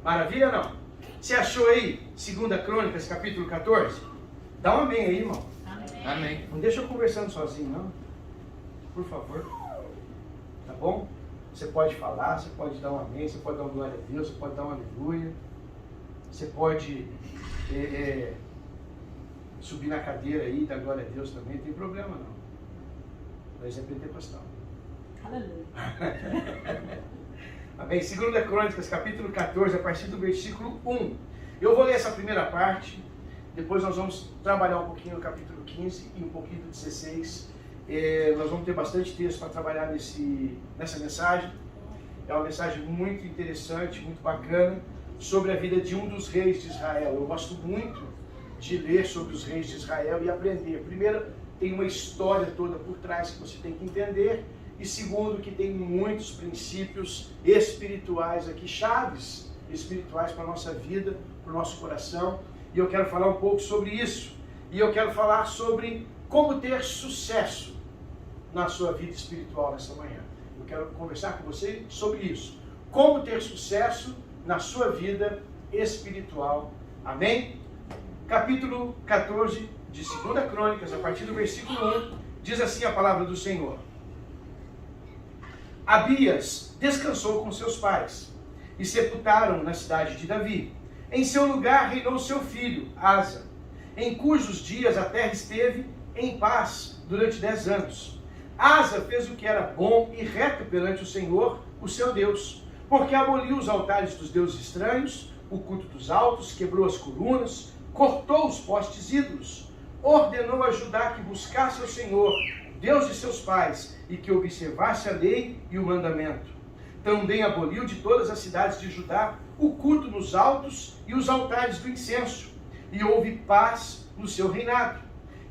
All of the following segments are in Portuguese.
Maravilha ou não? Você achou aí 2 Crônicas, capítulo 14? Dá um amém aí, irmão. Amém. Não deixa eu conversando sozinho, não. Por favor. Tá bom? Você pode falar, você pode dar um amém, você pode dar uma glória a Deus, você pode dar um aleluia. Você pode subir na cadeira aí e dar glória a Deus também, não tem problema não. Mas é pentecostal. Aleluia. Amém? 2 Crônicas, capítulo 14, a partir do versículo 1. Eu vou ler essa primeira parte, depois nós vamos trabalhar um pouquinho no capítulo 15 e um pouquinho do 16. Nós vamos ter bastante texto para trabalhar nessa mensagem. É uma mensagem muito interessante, muito bacana, sobre a vida de um dos reis de Israel. Eu gosto muito de ler sobre os reis de Israel e aprender. Primeiro, tem uma história toda por trás que você tem que entender. E segundo, que tem muitos princípios espirituais aqui, chaves espirituais para a nossa vida, para o nosso coração. E eu quero falar um pouco sobre isso. E eu quero falar sobre como ter sucesso na sua vida espiritual nessa manhã. Eu quero conversar com você sobre isso. Como ter sucesso na sua vida espiritual. Amém? Capítulo 14 de 2 Crônicas, a partir do versículo 1, diz assim a palavra do Senhor. Abias descansou com seus pais e sepultaram na cidade de Davi. Em seu lugar reinou seu filho, Asa, em cujos dias a terra esteve em paz durante 10 anos. Asa fez o que era bom e reto perante o Senhor, o seu Deus, porque aboliu os altares dos deuses estranhos, o culto dos altos, quebrou as colunas, cortou os postes ídolos, ordenou a Judá que buscasse ao Senhor, Deus de seus pais, e que observasse a lei e o mandamento. Também aboliu de todas as cidades de Judá o culto nos altos e os altares do incenso, e houve paz no seu reinado.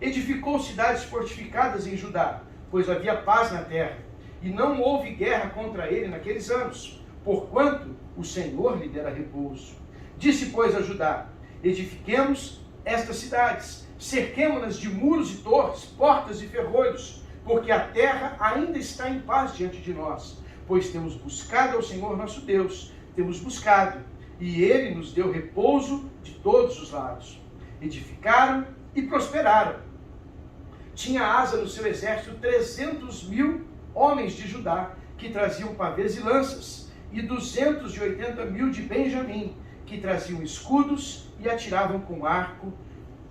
Edificou cidades fortificadas em Judá, pois havia paz na terra, e não houve guerra contra ele naqueles anos, porquanto o Senhor lhe dera repouso. Disse, pois, a Judá: edifiquemos estas cidades, cerquemo-nas de muros e torres, portas e ferrolhos, porque a terra ainda está em paz diante de nós, pois temos buscado ao Senhor nosso Deus, temos buscado, e Ele nos deu repouso de todos os lados. Edificaram e prosperaram. Tinha Asa no seu exército 300.000 homens de Judá, que traziam pavês e lanças, e 280.000 de Benjamim, que traziam escudos e atiravam com arco.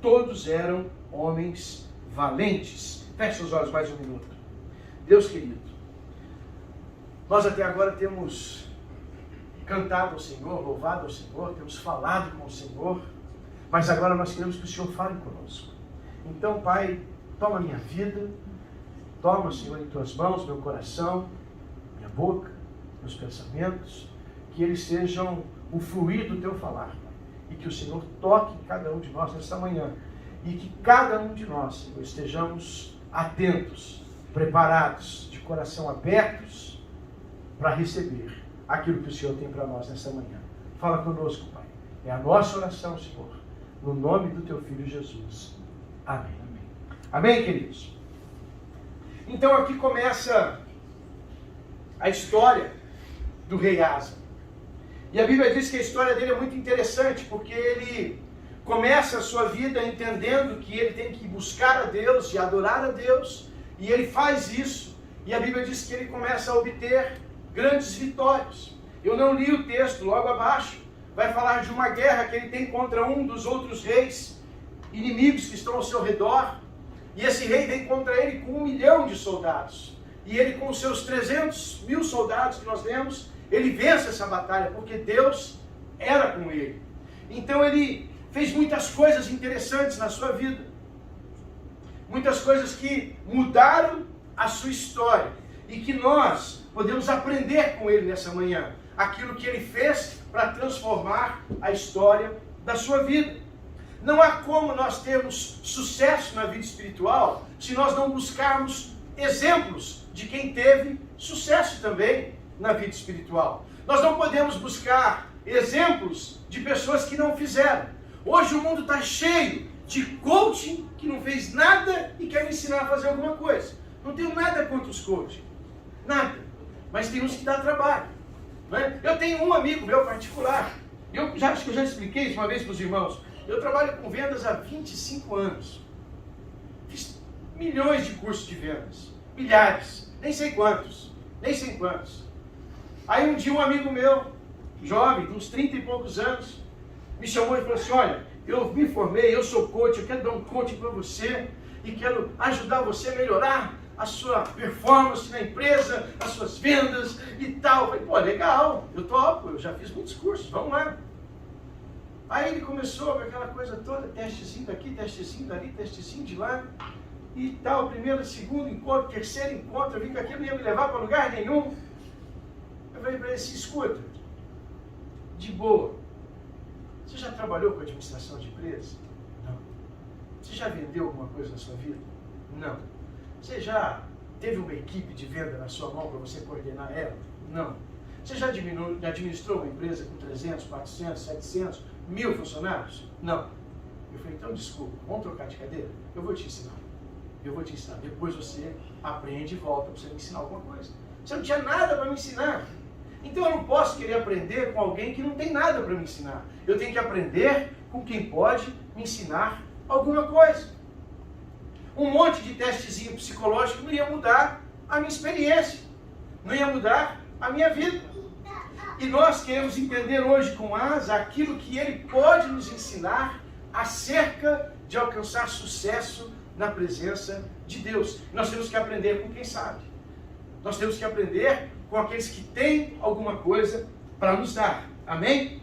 Todos eram homens valentes. Feche os olhos mais um minuto. Deus querido, nós até agora temos cantado ao Senhor, louvado ao Senhor, temos falado com o Senhor, mas agora nós queremos que o Senhor fale conosco. Então, Pai, toma minha vida, toma, Senhor, em tuas mãos, meu coração, minha boca, meus pensamentos, que eles sejam o fluir do teu falar, Pai, e que o Senhor toque em cada um de nós nesta manhã, e que cada um de nós, Senhor, estejamos atentos, preparados, de coração abertos, para receber aquilo que o Senhor tem para nós nesta manhã. Fala conosco, Pai. É a nossa oração, Senhor, no nome do teu Filho Jesus. Amém. Amém, queridos? Então aqui começa a história do rei Asa. E a Bíblia diz que a história dele é muito interessante, porque ele começa a sua vida entendendo que ele tem que buscar a Deus e adorar a Deus, e ele faz isso, e a Bíblia diz que ele começa a obter grandes vitórias. Eu não li o texto, logo abaixo vai falar de uma guerra que ele tem contra um dos outros reis, inimigos que estão ao seu redor, e esse rei vem contra ele com 1 milhão de soldados, e ele com seus 300.000 soldados que nós lemos, ele vence essa batalha, porque Deus era com ele. Então ele fez muitas coisas interessantes na sua vida, muitas coisas que mudaram a sua história, e que nós podemos aprender com ele nessa manhã, aquilo que ele fez para transformar a história da sua vida. Não há como nós termos sucesso na vida espiritual se nós não buscarmos exemplos de quem teve sucesso também na vida espiritual. Nós não podemos buscar exemplos de pessoas que não fizeram. Hoje o mundo está cheio de coaching que não fez nada e quer me ensinar a fazer alguma coisa. Não tenho nada contra os coaching, nada. Mas tem uns que dá trabalho. Não é? Eu tenho um amigo meu particular Acho que eu já expliquei isso uma vez para os irmãos. Eu trabalho com vendas há 25 anos. Fiz milhões de cursos de vendas. Milhares. Nem sei quantos. Aí um dia um amigo meu, jovem, de uns 30 e poucos anos, me chamou e falou assim, olha, eu me formei, eu sou coach, eu quero dar um coaching para você e quero ajudar você a melhorar a sua performance na empresa, as suas vendas e tal. Eu falei, pô, legal, eu topo, eu já fiz muitos cursos, vamos lá. Aí ele começou com aquela coisa toda, testezinho daqui, testezinho dali, testezinho de lá e tal, primeiro, segundo encontro, terceiro encontro, eu vi que aquilo não ia me levar para lugar nenhum. Eu falei para ele assim, escuta, de boa, você já trabalhou com administração de empresa? Não. Você já vendeu alguma coisa na sua vida? Não. Você já teve uma equipe de venda na sua mão para você coordenar ela? Não. Você já administrou uma empresa com 300, 400, 700, 1000 funcionários? Não. Eu falei, então desculpa, vamos trocar de cadeira? Eu vou te ensinar. Depois você aprende e volta para você me ensinar alguma coisa. Você não tinha nada para me ensinar. Então eu não posso querer aprender com alguém que não tem nada para me ensinar. Eu tenho que aprender com quem pode me ensinar alguma coisa. Um monte de testezinho psicológico não ia mudar a minha experiência, não ia mudar a minha vida. E nós queremos entender hoje com Asa aquilo que ele pode nos ensinar acerca de alcançar sucesso na presença de Deus. Nós temos que aprender com quem sabe. Nós temos que aprender com aqueles que têm alguma coisa para nos dar. Amém?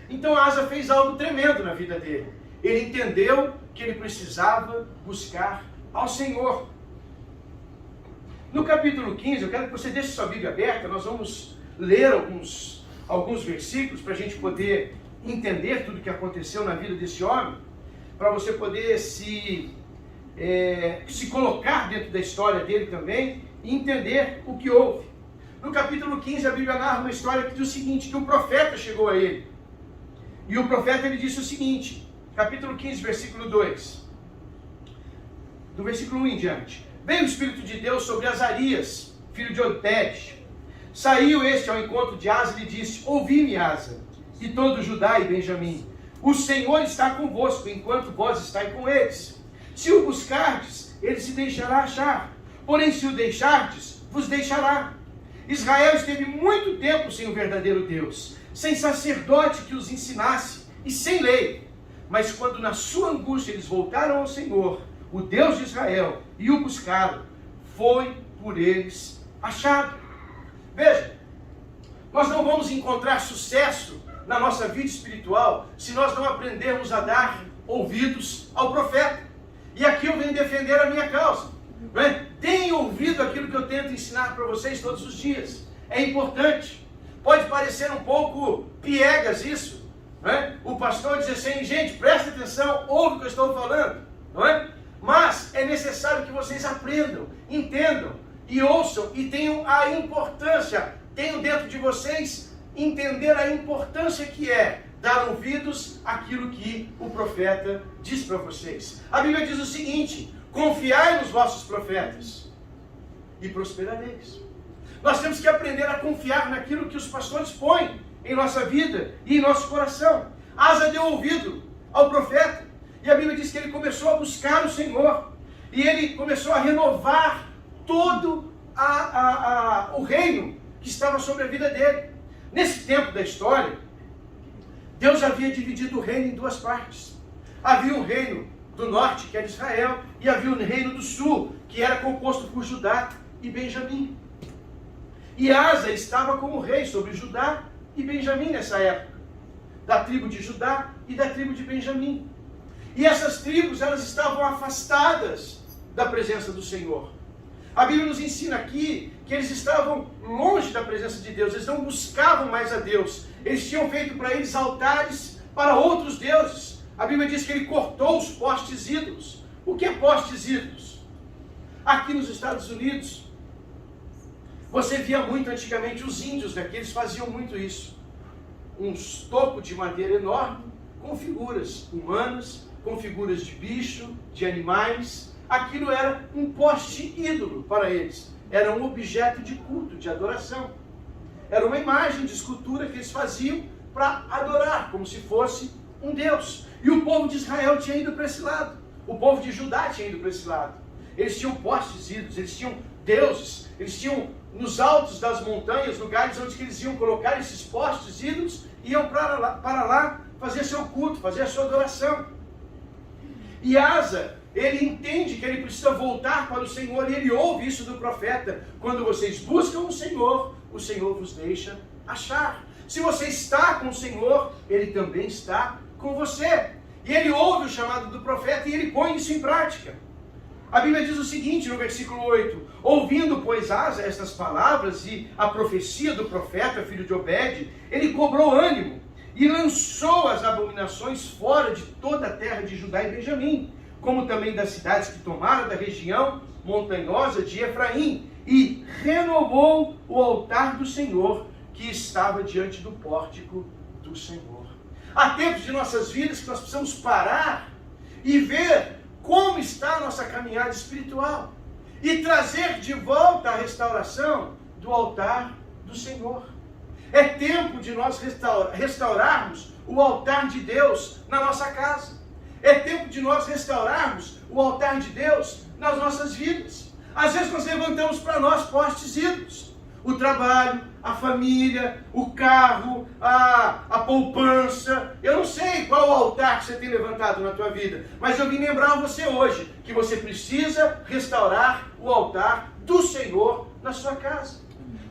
Então Asa fez algo tremendo na vida dele. Ele entendeu que ele precisava buscar ao Senhor. No capítulo 15, eu quero que você deixe sua Bíblia aberta, nós vamos ler alguns versículos para a gente poder entender tudo o que aconteceu na vida desse homem, para você poder se colocar dentro da história dele também e entender o que houve. No capítulo 15, a Bíblia narra uma história que diz o seguinte, que um profeta chegou a ele. E o profeta ele disse o seguinte, capítulo 15, versículo 2, do versículo 1 em diante. Veio o Espírito de Deus sobre Azarias, filho de Oded. Saiu este ao encontro de Asa e lhe disse, ouvi-me, Asa, e todo Judá e Benjamim. O Senhor está convosco, enquanto vós estáis com eles. Se o buscardes, ele se deixará achar. Porém, se o deixardes, vos deixará. Israel esteve muito tempo sem o verdadeiro Deus, sem sacerdote que os ensinasse, e sem lei. Mas quando na sua angústia eles voltaram ao Senhor, o Deus de Israel, e o buscaram, foi por eles achado. Veja, nós não vamos encontrar sucesso na nossa vida espiritual se nós não aprendermos a dar ouvidos ao profeta. E aqui eu venho defender a minha causa. Não é? Tenham ouvido aquilo que eu tento ensinar para vocês todos os dias. É importante. Pode parecer um pouco piegas isso. Não é? O pastor diz assim, gente, presta atenção, ouve o que eu estou falando. Não é? Mas é necessário que vocês aprendam, entendam e ouçam e tenham a importância, tenham dentro de vocês entender a importância que é dar ouvidos àquilo que o profeta diz para vocês. A Bíblia diz o seguinte, confiai nos vossos profetas e prosperareis. Nós temos que aprender a confiar naquilo que os pastores põem em nossa vida e em nosso coração. Asa deu ouvido ao profeta e a Bíblia diz que ele começou a buscar o Senhor e ele começou a renovar todo o reino que estava sobre a vida dele. Nesse tempo da história, Deus havia dividido o reino em duas partes. Havia um reino do norte, que era Israel, e havia um reino do sul, que era composto por Judá e Benjamim. E Asa estava como rei sobre Judá e Benjamim nessa época, da tribo de Judá e da tribo de Benjamim. E essas tribos, elas estavam afastadas da presença do Senhor. A Bíblia nos ensina aqui que eles estavam longe da presença de Deus, eles não buscavam mais a Deus. Eles tinham feito para eles altares para outros deuses. A Bíblia diz que ele cortou os postes ídolos. O que é postes ídolos? Aqui nos Estados Unidos, você via muito antigamente os índios daqui, eles faziam muito isso. Um topo de madeira enorme, com figuras humanas, com figuras de bicho, de animais. Aquilo era um poste ídolo para eles. Era um objeto de culto, de adoração. Era uma imagem de escultura que eles faziam para adorar, como se fosse um Deus. E o povo de Israel tinha ido para esse lado. O povo de Judá tinha ido para esse lado. Eles tinham postes ídolos, eles tinham deuses, eles tinham nos altos das montanhas, lugares onde eles iam colocar esses postes ídolos, iam para lá fazer seu culto, fazer a sua adoração. E Asa, ele entende que ele precisa voltar para o Senhor, e ele ouve isso do profeta: quando vocês buscam o Senhor vos deixa achar. Se você está com o Senhor, Ele também está com você. E ele ouve o chamado do profeta e ele põe isso em prática. A Bíblia diz o seguinte no versículo 8: ouvindo, pois, Asa estas palavras e a profecia do profeta, filho de Obed, ele cobrou ânimo e lançou as abominações fora de toda a terra de Judá e Benjamim, como também das cidades que tomaram da região montanhosa de Efraim, e renovou o altar do Senhor que estava diante do pórtico do Senhor. Há tempos de nossas vidas que nós precisamos parar e ver como está a nossa caminhada espiritual e trazer de volta a restauração do altar do Senhor. É tempo de nós restaurarmos o altar de Deus na nossa casa. É tempo de nós restaurarmos o altar de Deus nas nossas vidas. Às vezes nós levantamos para nós postes ídolos. O trabalho, a família, o carro, a poupança. Eu não sei qual o altar que você tem levantado na tua vida, mas eu vim lembrar a você hoje que você precisa restaurar o altar do Senhor na sua casa.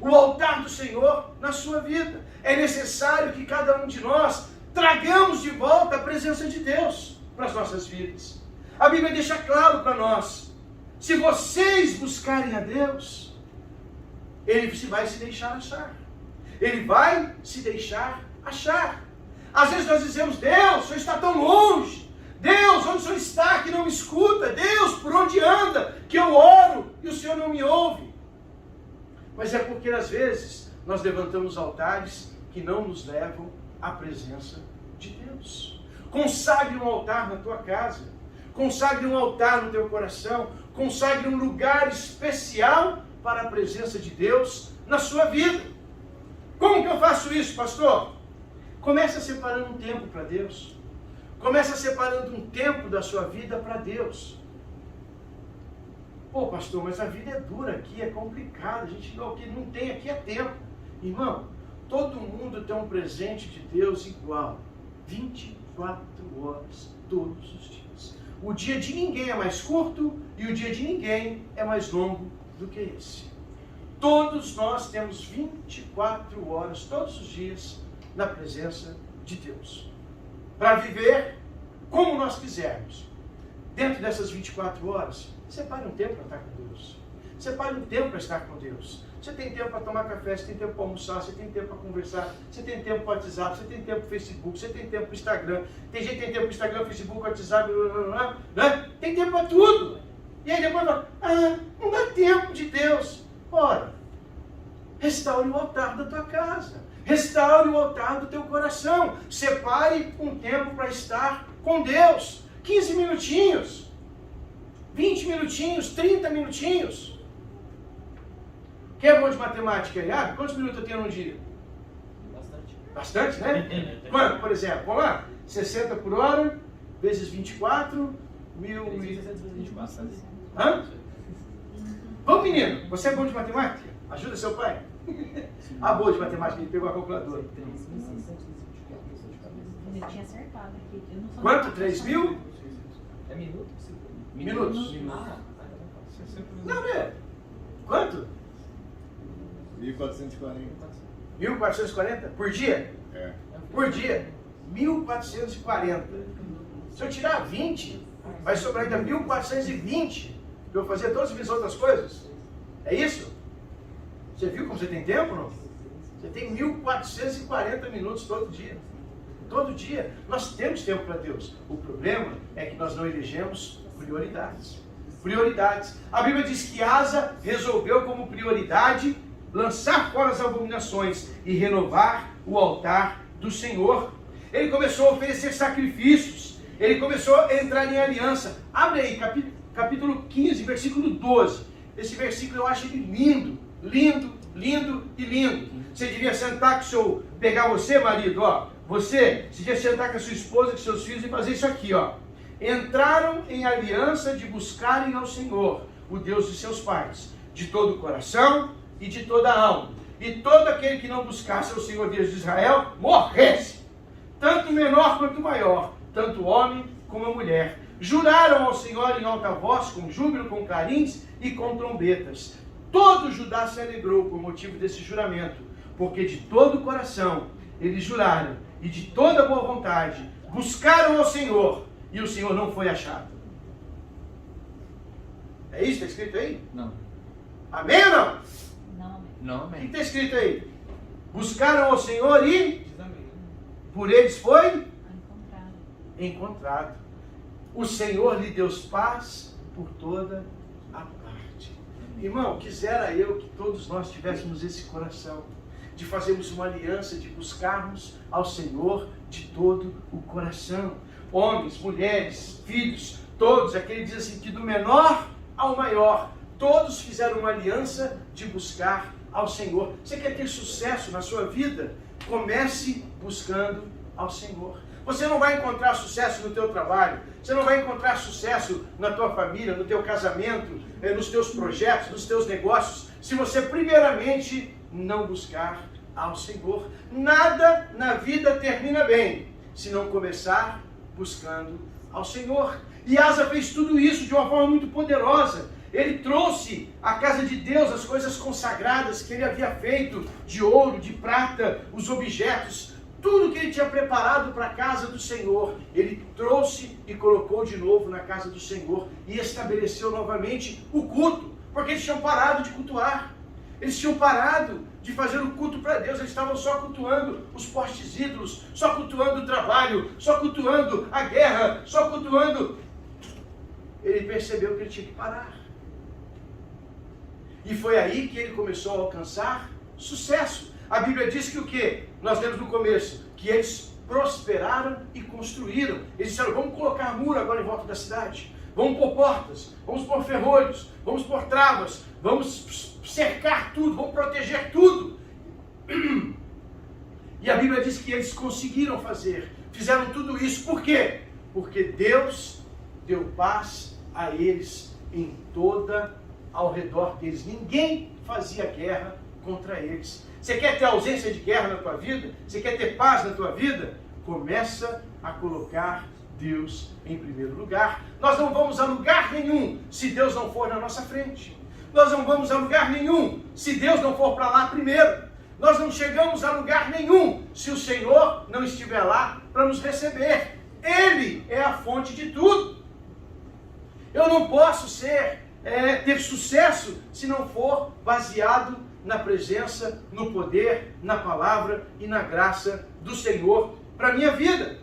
O altar do Senhor na sua vida. É necessário que cada um de nós tragamos de volta a presença de Deus para as nossas vidas. A Bíblia deixa claro para nós: se vocês buscarem a Deus, Ele vai se deixar achar. Ele vai se deixar achar. Às vezes nós dizemos: Deus, o Senhor está tão longe. Deus, onde o Senhor está que não me escuta? Deus, por onde anda que eu oro e o Senhor não me ouve? Mas é porque às vezes nós levantamos altares que não nos levam à presença de Deus. Consagre um altar na tua casa. Consagre um altar no teu coração. Consagre um lugar especial para a presença de Deus na sua vida. Como que eu faço isso, pastor? Comece separando um tempo para Deus. Comece separando um tempo da sua vida para Deus. Pô, pastor, mas a vida é dura aqui, é complicado, a gente não tem aqui é tempo. Irmão, todo mundo tem um presente de Deus igual. 24 horas, todos os dias. O dia de ninguém é mais curto e o dia de ninguém é mais longo do que esse. Todos nós temos 24 horas, todos os dias, na presença de Deus. Para viver como nós quisermos. Dentro dessas 24 horas, separe um tempo para estar com Deus. Separe um tempo para estar com Deus. Você tem tempo para tomar café, você tem tempo para almoçar, você tem tempo para conversar, você tem tempo para o WhatsApp, você tem tempo para o Facebook, você tem tempo para o Instagram. Tem gente que tem tempo para o Instagram, Facebook, WhatsApp, né? Tem tempo para tudo. E aí depois fala: não dá tempo de Deus. Ora, restaure o altar da tua casa. Restaure o altar do teu coração. Separe um tempo para estar com Deus. 15 minutinhos. 20 minutinhos, 30 minutinhos. Quem é bom de matemática aí? Quantos minutos eu tenho num dia? Bastante. Bastante, né? Quanto, por exemplo? Vamos lá. 60 por hora, vezes 24, 1.624. Hã? Vamos, menino. Você é bom de matemática? Ajuda seu pai. Boa de matemática, ele pegou a calculadora. Eu tinha acertado aqui. Quanto? 3.000? É minutos? Minutos. Não, é. Quanto? 1.440. 1.440 por dia? É. Por dia. 1.440. Se eu tirar 20, vai sobrar ainda 1.420. Para eu fazer todas as minhas outras coisas. É isso? Você viu como você tem tempo, não? Você tem 1.440 minutos todo dia. Todo dia. Nós temos tempo para Deus. O problema é que nós não elegemos prioridades. Prioridades. A Bíblia diz que Asa resolveu como prioridade lançar fora as abominações e renovar o altar do Senhor. Ele começou a oferecer sacrifícios. Ele começou a entrar em aliança. Abre aí, capítulo 15, versículo 12. Esse versículo eu acho ele lindo, lindo, lindo e lindo. Você devia sentar com seu... Pegar você, marido, ó. Você devia sentar com a sua esposa, com seus filhos e fazer isso aqui, ó. Entraram em aliança de buscarem ao Senhor, o Deus de seus pais, de todo o coração e de toda a alma. E todo aquele que não buscasse ao Senhor Deus de Israel, morresse. Tanto menor quanto maior, tanto homem como a mulher. Juraram ao Senhor em alta voz, com júbilo, com clarins e com trombetas. Todo Judá se alegrou por motivo desse juramento, porque de todo o coração eles juraram, e de toda boa vontade buscaram ao Senhor, e o Senhor não foi achado. É isso que está escrito aí? Não. Amém ou não? Não. Não, O que amém. está escrito aí? Buscaram ao Senhor e por eles foi encontrado. O Senhor lhe deu paz por toda a parte. Irmão, quisera eu que todos nós tivéssemos esse coração, de fazermos uma aliança, de buscarmos ao Senhor de todo o coração. Homens, mulheres, filhos, todos, aquele diz assim, que do menor ao maior, todos fizeram uma aliança de buscar ao Senhor. Você quer ter sucesso na sua vida? Comece buscando ao Senhor. Você não vai encontrar sucesso no teu trabalho, você não vai encontrar sucesso na tua família, no teu casamento, nos teus projetos, nos teus negócios, se você primeiramente não buscar ao Senhor. Nada na vida termina bem, se não começar buscando ao Senhor. E Asa fez tudo isso de uma forma muito poderosa. Ele trouxe à casa de Deus as coisas consagradas que ele havia feito, de ouro, de prata, os objetos, tudo que ele tinha preparado para a casa do Senhor, ele trouxe e colocou de novo na casa do Senhor e estabeleceu novamente o culto, porque eles tinham parado de cultuar, eles tinham parado de fazer o culto para Deus, eles estavam só cultuando os postes ídolos, só cultuando o trabalho, só cultuando a guerra, só cultuando. Ele percebeu que ele tinha que parar. E foi aí que ele começou a alcançar sucesso. A Bíblia diz que o quê? Nós lemos no começo, que eles prosperaram e construíram. Eles disseram, vamos colocar muro agora em volta da cidade. Vamos pôr portas, vamos pôr ferrolhos, vamos pôr travas, vamos cercar tudo, vamos proteger tudo. E a Bíblia diz que eles conseguiram fazer, fizeram tudo isso. Por quê? Porque Deus deu paz a eles em toda ao redor deles. Ninguém fazia guerra contra eles. Você quer ter ausência de guerra na tua vida? Você quer ter paz na tua vida? Começa a colocar Deus em primeiro lugar. Nós não vamos a lugar nenhum se Deus não for na nossa frente. Nós não vamos a lugar nenhum se Deus não for para lá primeiro. Nós não chegamos a lugar nenhum se o Senhor não estiver lá para nos receber. Ele é a fonte de tudo. Eu não posso ter sucesso se não for baseado na presença, no poder, na palavra e na graça do Senhor para a minha vida.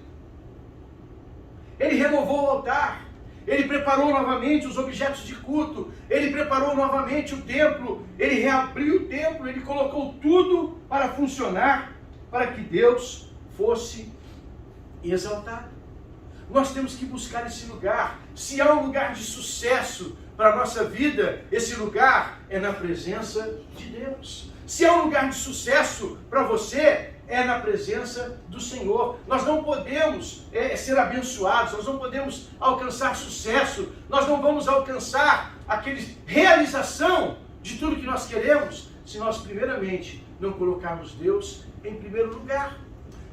Ele renovou o altar, ele preparou novamente os objetos de culto, ele preparou novamente o templo, ele reabriu o templo, ele colocou tudo para funcionar, para que Deus fosse exaltado. Nós temos que buscar esse lugar. Se há um lugar de sucesso para a nossa vida, esse lugar é na presença de Deus. Se há um lugar de sucesso para você, é na presença do Senhor. Nós não podemos ser abençoados, nós não podemos alcançar sucesso, nós não vamos alcançar aquele realização de tudo que nós queremos, se nós primeiramente não colocarmos Deus em primeiro lugar.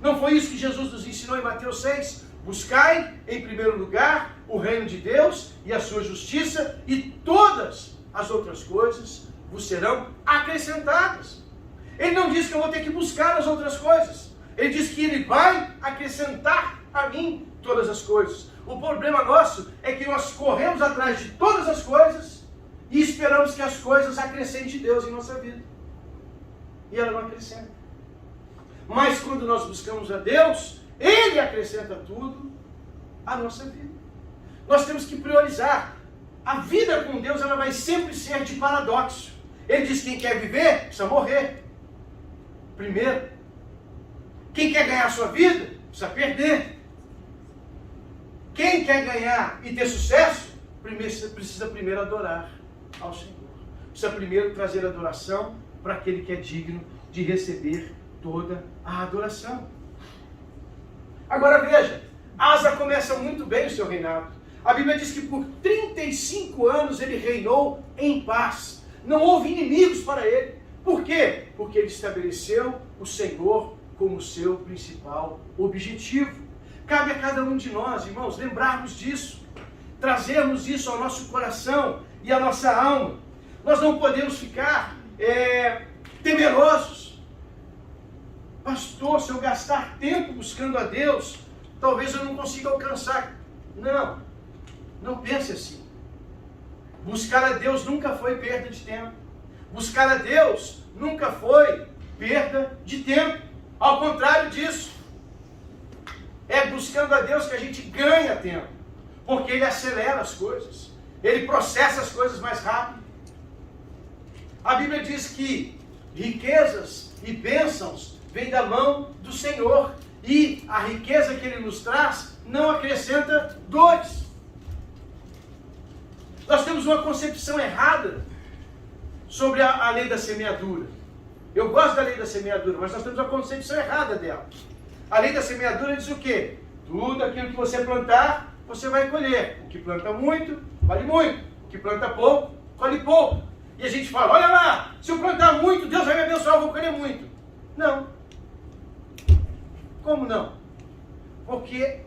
Não foi isso que Jesus nos ensinou em Mateus 6? Buscai em primeiro lugar o reino de Deus e a sua justiça, e todas as outras coisas vos serão acrescentadas. Ele não diz que eu vou ter que buscar as outras coisas. Ele diz que ele vai acrescentar a mim todas as coisas. O problema nosso é que nós corremos atrás de todas as coisas e esperamos que as coisas acrescentem Deus em nossa vida. E ela não acrescenta. Mas quando nós buscamos a Deus, Ele acrescenta tudo à nossa vida. Nós temos que priorizar. A vida com Deus, ela vai sempre ser de paradoxo. Ele diz que quem quer viver, precisa morrer primeiro. Quem quer ganhar a sua vida, precisa perder. Quem quer ganhar e ter sucesso, precisa primeiro adorar ao Senhor. Precisa primeiro trazer adoração para aquele que é digno de receber toda a adoração. Agora veja, Asa começa muito bem o seu reinado. A Bíblia diz que por 35 anos ele reinou em paz. Não houve inimigos para ele. Por quê? Porque ele estabeleceu o Senhor como seu principal objetivo. Cabe a cada um de nós, irmãos, lembrarmos disso. Trazermos isso ao nosso coração e à nossa alma. Nós não podemos ficar temerosos. Pastor, se eu gastar tempo buscando a Deus, talvez eu não consiga alcançar. Não pense assim. Buscar a Deus nunca foi perda de tempo. Buscar a Deus nunca foi perda de tempo. Ao contrário disso, é buscando a Deus que a gente ganha tempo. Porque Ele acelera as coisas. Ele processa as coisas mais rápido. A Bíblia diz que riquezas e bênçãos vêm da mão do Senhor. E a riqueza que Ele nos traz não acrescenta dores. Nós temos uma concepção errada sobre a lei da semeadura. Eu gosto da lei da semeadura, mas nós temos uma concepção errada dela. A lei da semeadura diz o quê? Tudo aquilo que você plantar, você vai colher. O que planta muito, colhe muito. O que planta pouco, colhe pouco. E a gente fala, olha lá, se eu plantar muito, Deus vai me abençoar, eu vou colher muito. Não. Como não? Porque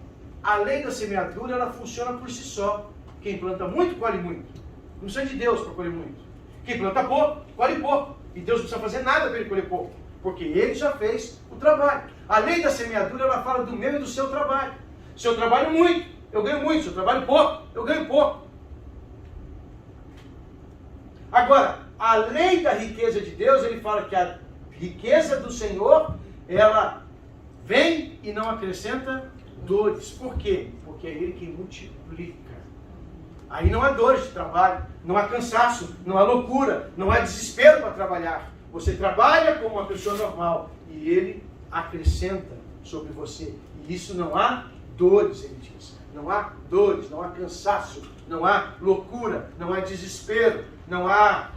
a lei da semeadura, ela funciona por si só. Quem planta muito, colhe muito. Não precisa de Deus para colher muito. Quem planta pouco, colhe pouco. E Deus não precisa fazer nada para ele colher pouco. Porque Ele já fez o trabalho. A lei da semeadura, ela fala do meu e do seu trabalho. Se eu trabalho muito, eu ganho muito. Se eu trabalho pouco, eu ganho pouco. Agora, a lei da riqueza de Deus, Ele fala que a riqueza do Senhor, ela vem e não acrescenta dores. Por quê? Porque é Ele quem multiplica. Aí não há dores de trabalho, não há cansaço, não há loucura, não há desespero para trabalhar. Você trabalha como uma pessoa normal e Ele acrescenta sobre você. E isso não há dores, Ele diz. Não há dores, não há cansaço, não há loucura, não há desespero, não há,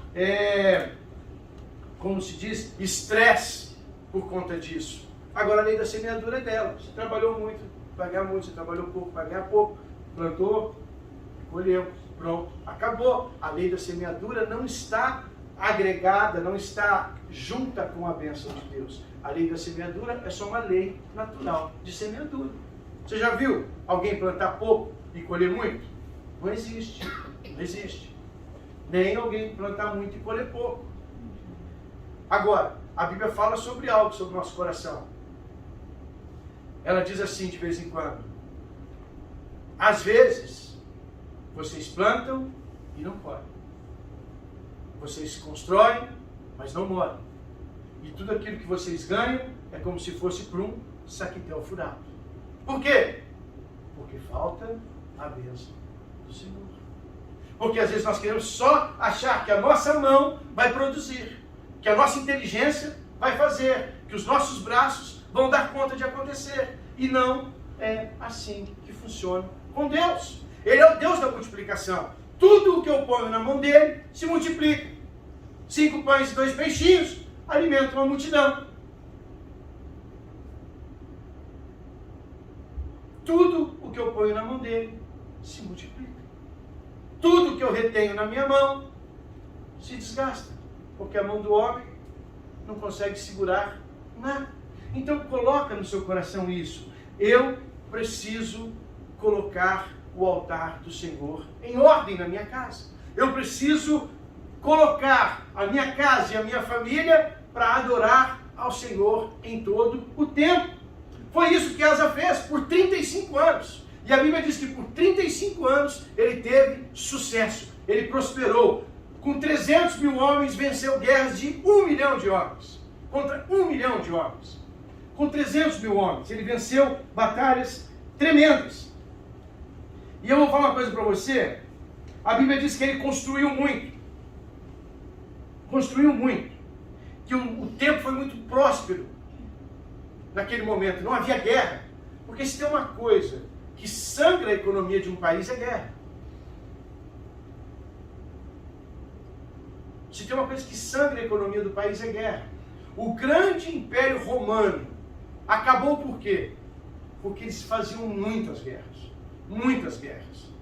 como se diz, estresse por conta disso. Agora a lei da semeadura é dela. Você trabalhou muito, vai ganhar muito. Você trabalhou pouco, vai ganhar pouco. Plantou, colheu, pronto, acabou. A lei da semeadura não está agregada, não está junta com a bênção de Deus. A lei da semeadura é só uma lei natural de semeadura. Você já viu alguém plantar pouco e colher muito? Não existe, não existe. Nem alguém plantar muito e colher pouco. Agora, a Bíblia fala sobre algo, sobre o nosso coração. Ela diz assim de vez em quando: às vezes, vocês plantam e não colhem. Vocês constroem, mas não moram. E tudo aquilo que vocês ganham é como se fosse para um saquetel furado. Por quê? Porque falta a bênção do Senhor. Porque às vezes nós queremos só achar que a nossa mão vai produzir, que a nossa inteligência vai fazer, que os nossos braços vão dar conta de acontecer. E não é assim que funciona com Deus. Ele é o Deus da multiplicação. Tudo o que eu ponho na mão dele se multiplica. 5 pães e 2 peixinhos alimentam uma multidão. Tudo o que eu ponho na mão dele se multiplica. Tudo que eu retenho na minha mão se desgasta. Porque a mão do homem não consegue segurar nada. Então coloca no seu coração isso. Eu preciso colocar o altar do Senhor em ordem na minha casa. Eu preciso colocar a minha casa e a minha família para adorar ao Senhor em todo o tempo. Foi isso que Asa fez por 35 anos. E a Bíblia diz que por 35 anos ele teve sucesso. Ele prosperou. Com 300 mil homens venceu guerras de 1 milhão de homens. Contra 1 milhão de homens. Com 300 mil homens. Ele venceu batalhas tremendas. E eu vou falar uma coisa para você. A Bíblia diz que ele construiu muito. Construiu muito. Que o tempo foi muito próspero naquele momento. Não havia guerra. Porque se tem uma coisa que sangra a economia de um país, é guerra. Se tem uma coisa que sangra a economia do país é guerra. O grande Império Romano acabou por quê? Porque eles faziam muitas guerras. Muitas guerras.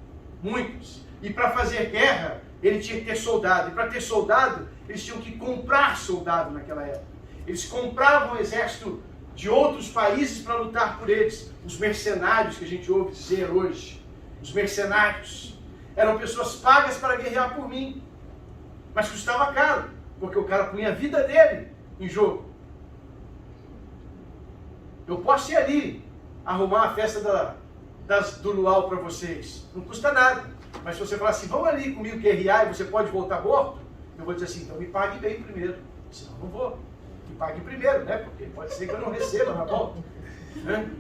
Muitas. E para fazer guerra, ele tinha que ter soldado. E para ter soldado, eles tinham que comprar soldado naquela época. Eles compravam o exército de outros países para lutar por eles. Os mercenários que a gente ouve dizer hoje. Os mercenários. Eram pessoas pagas para guerrear por mim. Mas custava caro. Porque o cara punha a vida dele em jogo. Eu posso ir ali arrumar a festa do luau para vocês. Não custa nada. Mas se você falar assim, vamos ali comigo guerrear e você pode voltar morto, eu vou dizer assim, então me pague bem primeiro. Senão eu não vou. Me pague primeiro, né? Porque pode ser que eu não receba na volta. Né?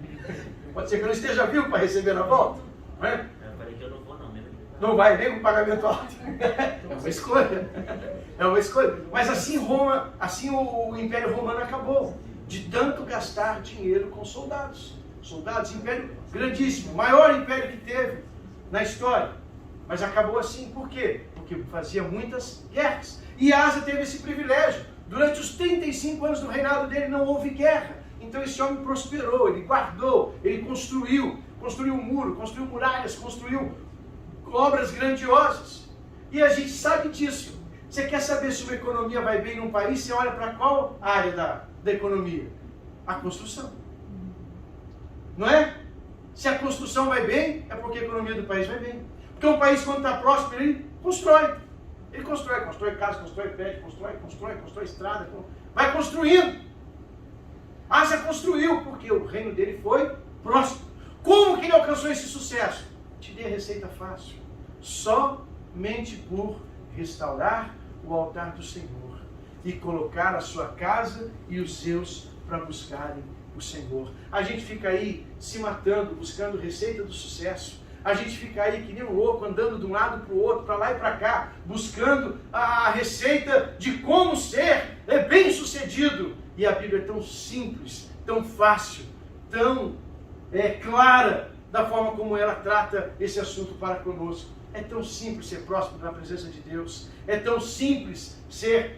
Pode ser que eu não esteja vivo para receber na volta. Né? Eu falei que eu não vou não, mesmo. Não vai nem com pagamento alto. É uma escolha. É uma escolha. Mas assim Roma, assim o Império Romano acabou. De tanto gastar dinheiro com soldados. Soldados, império grandíssimo, maior império que teve na história. Mas acabou assim, por quê? Porque fazia muitas guerras. E Asa teve esse privilégio. Durante os 35 anos do reinado dele não houve guerra. Então esse homem prosperou, ele guardou, ele construiu um muro, construiu muralhas, construiu obras grandiosas. E a gente sabe disso. Você quer saber se uma economia vai bem num país, você olha para qual área da economia? A construção. Não é? Se a construção vai bem, é porque a economia do país vai bem. Porque um país, quando está próspero, ele constrói. Ele constrói casa, constrói prédio, constrói estrada, vai construindo. Asa construiu, porque o reino dele foi próspero. Como que ele alcançou esse sucesso? Te dei a receita fácil. Somente por restaurar o altar do Senhor e colocar a sua casa e os seus para buscarem o Senhor. A gente fica aí se matando, buscando receita do sucesso. A gente fica aí que nem um louco, andando de um lado para o outro, para lá e para cá, buscando a receita de como ser bem sucedido. E a Bíblia é tão simples, tão fácil, tão clara da forma como ela trata esse assunto para conosco. É tão simples ser próximo na presença de Deus. É tão simples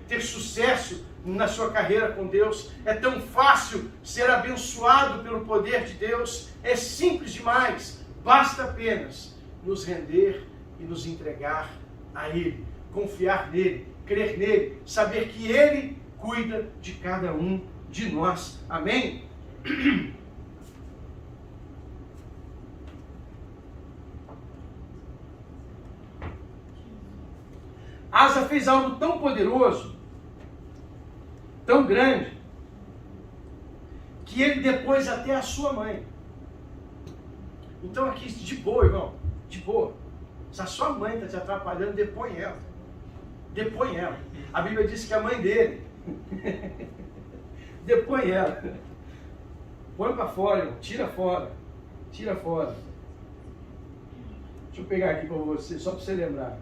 ter sucesso na sua carreira com Deus. É tão fácil ser abençoado pelo poder de Deus. É simples demais. Basta apenas nos render e nos entregar a Ele. Confiar nele, crer nele, saber que Ele cuida de cada um de nós. Amém? Asa fez algo tão poderoso, tão grande, que ele depôs até a sua mãe. Então aqui, de boa, irmão, de boa. Se a sua mãe está te atrapalhando, depõe ela. Depõe ela. A Bíblia diz que a mãe dele, depõe ela. Põe para fora, irmão. Tira fora. Tira fora. Deixa eu pegar aqui para você, só para você lembrar.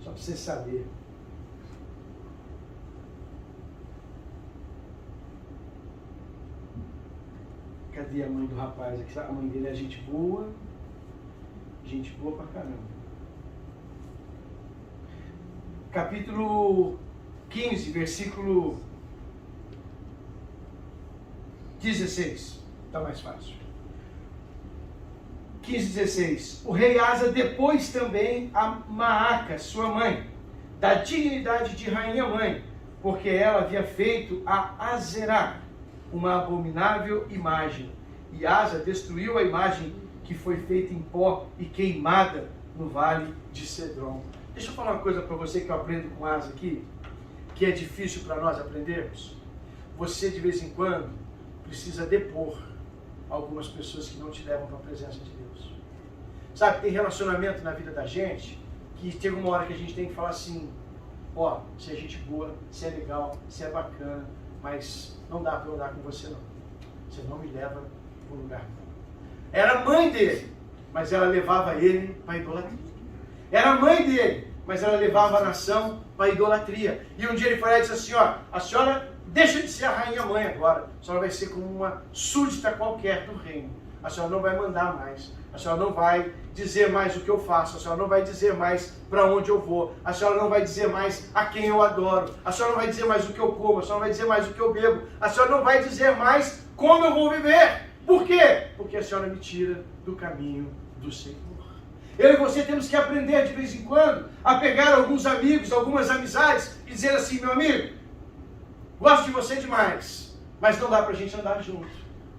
Só para você saber. Cadê a mãe do rapaz? A mãe dele é gente boa pra caramba. Capítulo 15, versículo 16. Está mais fácil. 15, 16. O rei Asa depôs também a Maaca, sua mãe, da dignidade de rainha-mãe, porque ela havia feito a Azerá, uma abominável imagem. E Asa destruiu a imagem que foi feita em pó e queimada no vale de Cedron. Deixa eu falar uma coisa para você que eu aprendo com Asa aqui, que é difícil para nós aprendermos. Você, de vez em quando, precisa depor algumas pessoas que não te levam para a presença de Deus. Sabe, tem relacionamento na vida da gente que chega uma hora que a gente tem que falar assim, ó, você é gente boa, você é legal, você é bacana, mas não dá para eu andar com você não. Você não me leva para o lugar bom. Era mãe dele, mas ela levava ele para a idolatria. Era mãe dele, mas ela levava a nação para a idolatria. E um dia ele foi lá e disse assim, ó, a senhora deixa de ser a rainha-mãe agora, a senhora vai ser como uma súdita qualquer do reino. a senhora não vai mandar mais, a senhora não vai dizer mais o que eu faço, a senhora não vai dizer mais para onde eu vou, a senhora não vai dizer mais a quem eu adoro, a senhora não vai dizer mais o que eu como, a senhora não vai dizer mais o que eu bebo, a senhora não vai dizer mais como eu vou viver. Por quê? Porque a senhora me tira do caminho do Senhor. Eu e você temos que aprender de vez em quando a pegar alguns amigos, algumas amizades e dizer assim: meu amigo, gosto de você demais, mas não dá para a gente andar junto.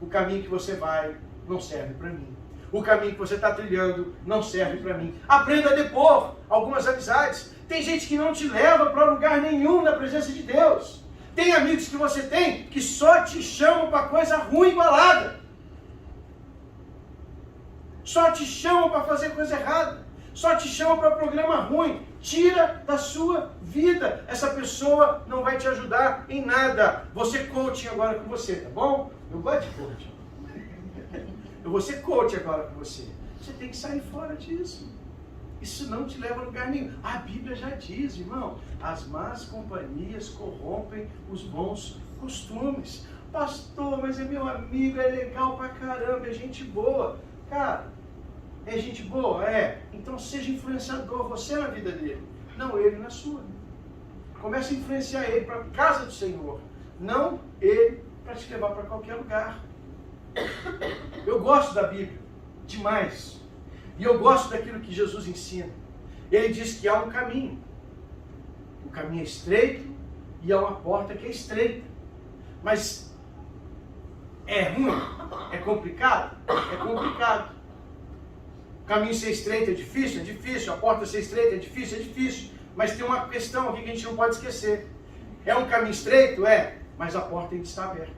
O caminho que você vai não serve para mim. O caminho que você está trilhando não serve para mim. Aprenda a depor algumas amizades. Tem gente que não te leva para lugar nenhum na presença de Deus. Tem amigos que você tem que só te chamam para coisa ruim, balada. Só te chamam para fazer coisa errada. Só te chamam para programa ruim. Tira da sua vida. Essa pessoa não vai te ajudar em nada. Você coaching agora com você, tá bom? Eu gosto de coaching. Eu vou ser coach agora com você. Você tem que sair fora disso. Isso não te leva a lugar nenhum. A Bíblia já diz, irmão, as más companhias corrompem os bons costumes. Pastor, mas é meu amigo, é legal pra caramba, é gente boa. Cara, é gente boa? É. Então seja influenciador, você na vida dele, não ele na sua. Comece a influenciar ele para a casa do Senhor, não ele para te levar para qualquer lugar. Eu gosto da Bíblia, demais. E eu gosto daquilo que Jesus ensina. Ele diz que há um caminho. O caminho é estreito e há uma porta que é estreita. Mas é ruim? É complicado? É complicado. O caminho ser estreito é difícil? É difícil. A porta ser estreita é difícil? É difícil. Mas tem uma questão aqui que a gente não pode esquecer. É um caminho estreito? É. Mas a porta ainda está aberta.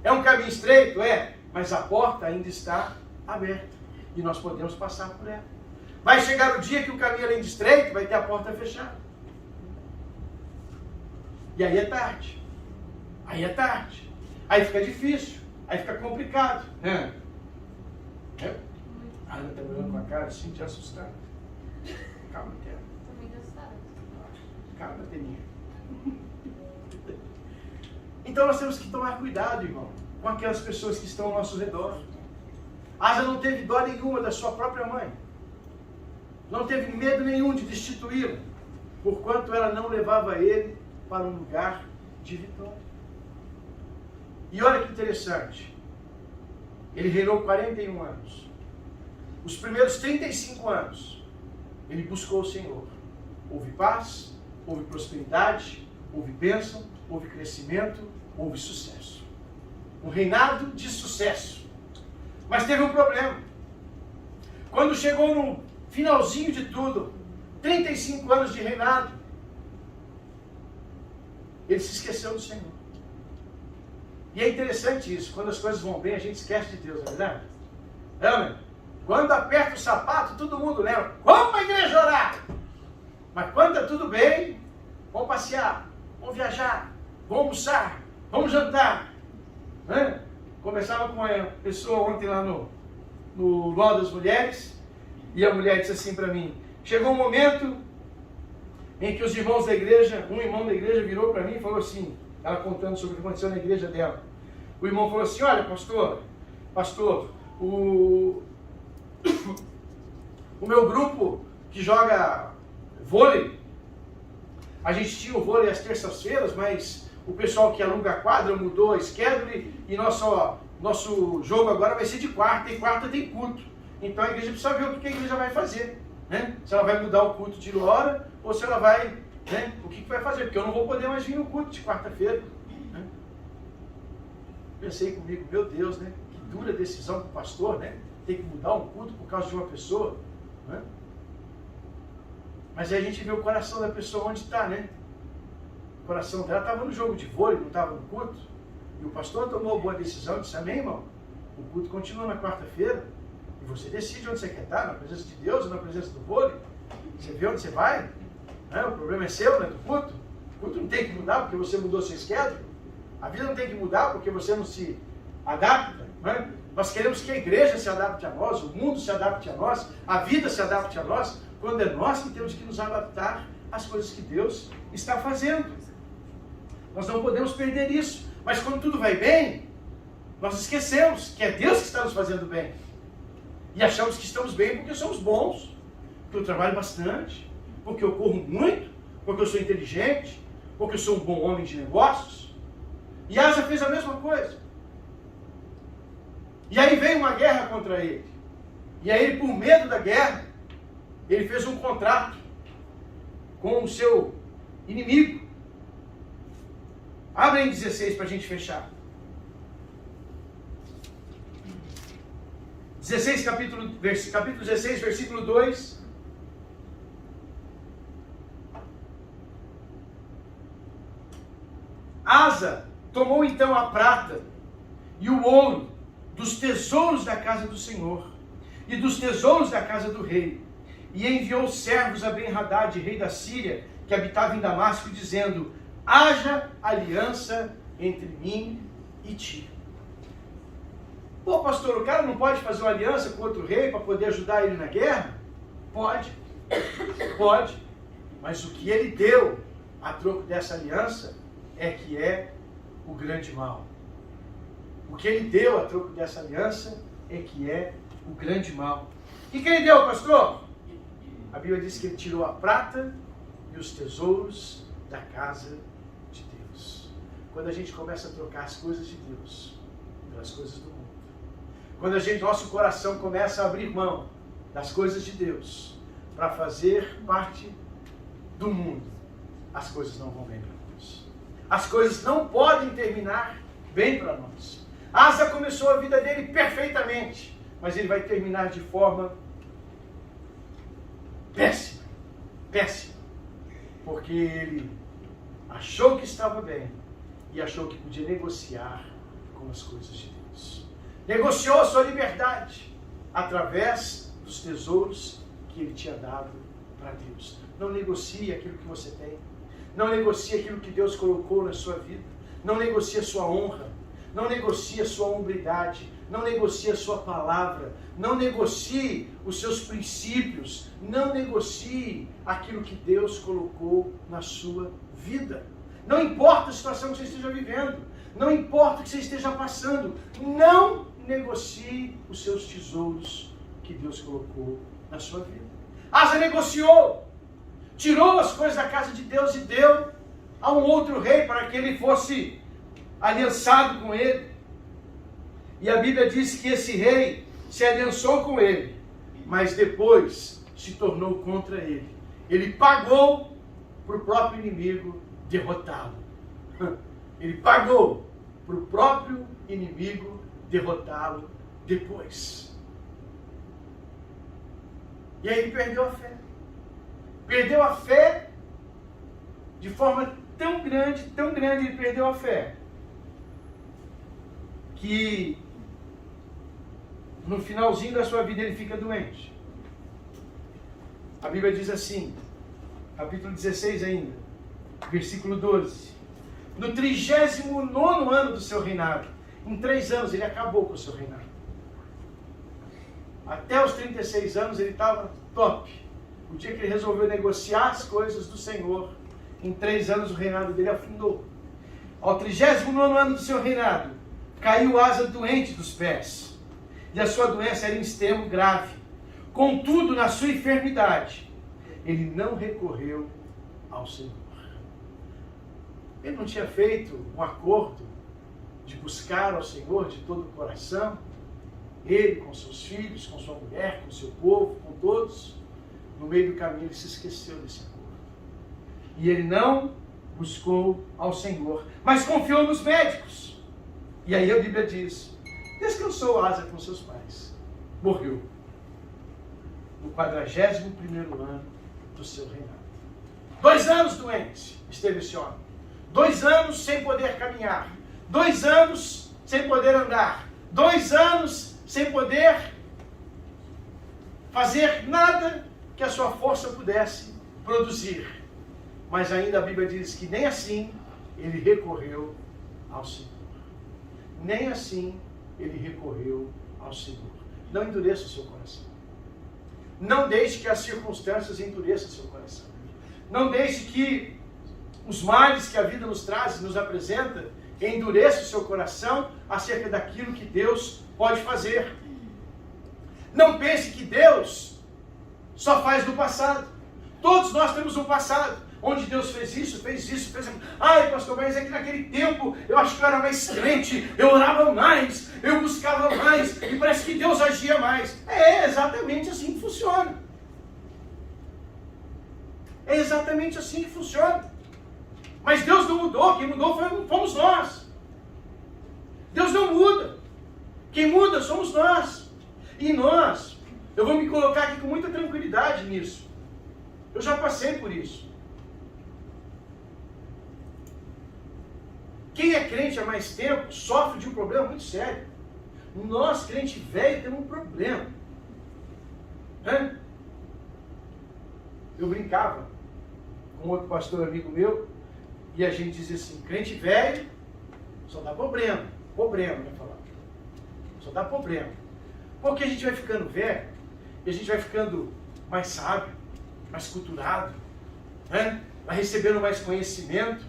É um caminho estreito? É. Mas a porta ainda está aberta. E nós podemos passar por ela. Vai chegar o dia que o caminho, além de estreito, vai ter a porta fechada. E aí é tarde. Aí é tarde. Aí fica difícil. Aí fica complicado. É. A Ana está me olhando com a cara assim, te assustando. Calma, Tena. Calma, Teninha. Então nós temos que tomar cuidado, irmão, com aquelas pessoas que estão ao nosso redor. Asa não teve dó nenhuma da sua própria mãe. Não teve medo nenhum de destituí-la, porquanto ela não levava ele para um lugar de vitória. E olha que interessante. Ele reinou 41 anos. Os primeiros 35 anos, ele buscou o Senhor. Houve paz, houve prosperidade, houve bênção, houve crescimento, houve sucesso. Um reinado de sucesso. Mas teve um problema. Quando chegou no finalzinho de tudo, 35 anos de reinado, ele se esqueceu do Senhor. E é interessante isso, quando as coisas vão bem, a gente esquece de Deus, não é verdade? É, quando aperta o sapato, todo mundo lembra, vamos para a igreja orar! Mas quando está tudo bem, vamos passear, vamos viajar, vamos almoçar, vamos jantar. Né? Conversava com uma pessoa ontem lá no Luau das Mulheres, e a mulher disse assim para mim, chegou um momento em que os irmãos da igreja, um irmão da igreja virou para mim e falou assim, ela contando sobre o que aconteceu na igreja dela. O irmão falou assim, olha pastor, o meu grupo que joga vôlei, a gente tinha o vôlei às terças-feiras, mas o pessoal que aluga a quadra mudou a schedule e nosso jogo agora vai ser de quarta, e quarta tem culto. Então a igreja precisa ver o que a igreja vai fazer. Né? Se ela vai mudar o culto de hora ou se ela vai... Né? O que vai fazer? Porque eu não vou poder mais vir no culto de quarta-feira. Né? Pensei comigo, meu Deus, né? Que dura decisão para o pastor, né? Tem que mudar um culto por causa de uma pessoa. Né? Mas aí a gente vê o coração da pessoa onde está, né? O coração dela estava no jogo de vôlei, não estava no culto. E o pastor tomou a boa decisão, disse, amém, irmão? O culto continua na quarta-feira. E você decide onde você quer estar, na presença de Deus ou na presença do vôlei. Você vê onde você vai. Né? O problema é seu, né, do culto. O culto não tem que mudar porque você mudou seu schedule. A vida não tem que mudar porque você não se adapta. Né? Nós queremos que a igreja se adapte a nós, o mundo se adapte a nós, a vida se adapte a nós, quando é nós que temos que nos adaptar às coisas que Deus está fazendo. Nós não podemos perder isso. Mas quando tudo vai bem, Nós esquecemos que é Deus que está nos fazendo bem. E achamos que estamos bem porque somos bons, porque eu trabalho bastante, porque eu corro muito, porque eu sou inteligente, porque eu sou um bom homem de negócios. E Asa fez a mesma coisa. E aí veio uma guerra contra ele. E aí ele, por medo da guerra, ele fez um contrato com o seu inimigo. Abre em 16 para a gente fechar. 16, capítulo 16, versículo 2. Asa tomou então a prata e o ouro dos tesouros da casa do Senhor e dos tesouros da casa do rei, e enviou servos a Ben-Hadad, rei da Síria, que habitava em Damasco, dizendo: haja aliança entre mim e ti. Pô, pastor, o cara não pode fazer uma aliança com outro rei para poder ajudar ele na guerra? Pode, pode. Mas o que ele deu a troco dessa aliança é que é o grande mal. O que ele deu a troco dessa aliança é que é o grande mal. O que ele deu, pastor? A Bíblia diz que ele tirou a prata e os tesouros da casa de Deus. Quando a gente começa a trocar as coisas de Deus pelas coisas do mundo, quando nosso coração começa a abrir mão das coisas de Deus para fazer parte do mundo, as coisas não vão bem para nós. As coisas não podem terminar bem para nós. Asa começou a vida dele perfeitamente, mas ele vai terminar de forma péssima, péssima, porque ele achou que estava bem e achou que podia negociar com as coisas de Deus. Negociou a sua liberdade através dos tesouros que ele tinha dado para Deus. Não negocie aquilo que você tem. Não negocie aquilo que Deus colocou na sua vida. Não negocie a sua honra. Não negocie a sua hombridade. Não negocie a sua palavra. Não negocie os seus princípios. Não negocie aquilo que Deus colocou na sua vida. Não importa a situação que você esteja vivendo. Não importa o que você esteja passando. Não negocie os seus tesouros que Deus colocou na sua vida. Asa negociou. Tirou as coisas da casa de Deus e deu a um outro rei para que ele fosse aliançado com ele. E a Bíblia diz que esse rei se aliançou com ele, mas depois se tornou contra ele. Ele pagou para o próprio inimigo derrotá-lo. Ele pagou para o próprio inimigo derrotá-lo depois. E aí ele perdeu a fé. Perdeu a fé de forma tão grande, ele perdeu a fé, que no finalzinho da sua vida ele fica doente. A Bíblia diz assim, capítulo 16 ainda, versículo 12. No 39º ano do seu reinado, em 3 anos ele acabou com o seu reinado. Até os 36 anos ele estava top. O dia que ele resolveu negociar as coisas do Senhor, em 3 anos o reinado dele afundou. Ao 39º ano do seu reinado, caiu Asa doente dos pés, e a sua doença era em extremo grave. Contudo, na sua enfermidade, ele não recorreu ao Senhor. Ele não tinha feito um acordo de buscar ao Senhor de todo o coração, ele com seus filhos, com sua mulher, com seu povo, com todos. No meio do caminho ele se esqueceu desse acordo. E ele não buscou ao Senhor, mas confiou nos médicos. E aí a Bíblia diz, descansou Asa com seus pais. Morreu. No 41º ano do seu reinado. 2 anos doente esteve esse homem. 2 anos sem poder caminhar. 2 anos sem poder andar. 2 anos sem poder fazer nada que a sua força pudesse produzir. Mas ainda a Bíblia diz que nem assim ele recorreu ao Senhor. Nem assim ele recorreu ao Senhor. Não endureça o seu coração. Não deixe que as circunstâncias endureçam o seu coração. Não deixe que os males que a vida nos traz, nos apresenta, endureça o seu coração acerca daquilo que Deus pode fazer. Não pense que Deus só faz no passado. Todos nós temos um passado, onde Deus fez isso, fez aquilo. Ai, pastor, mas é que naquele tempo eu acho que eu era mais crente, eu orava mais, eu buscava mais, e parece que Deus agia mais. É exatamente assim que funciona. É exatamente assim que funciona. Mas Deus não mudou, quem mudou fomos nós. Deus não muda. Quem muda somos nós. E nós, eu vou me colocar aqui com muita tranquilidade nisso. Eu já passei por isso. Quem é crente há mais tempo sofre de um problema muito sério. Nós, crente velho, temos um problema. Eu brincava com outro pastor amigo meu, e a gente dizia assim, crente velho só dá problema. Problema, vai falar. Só dá problema. Porque a gente vai ficando velho, e a gente vai ficando mais sábio, mais culturado, vai recebendo mais conhecimento,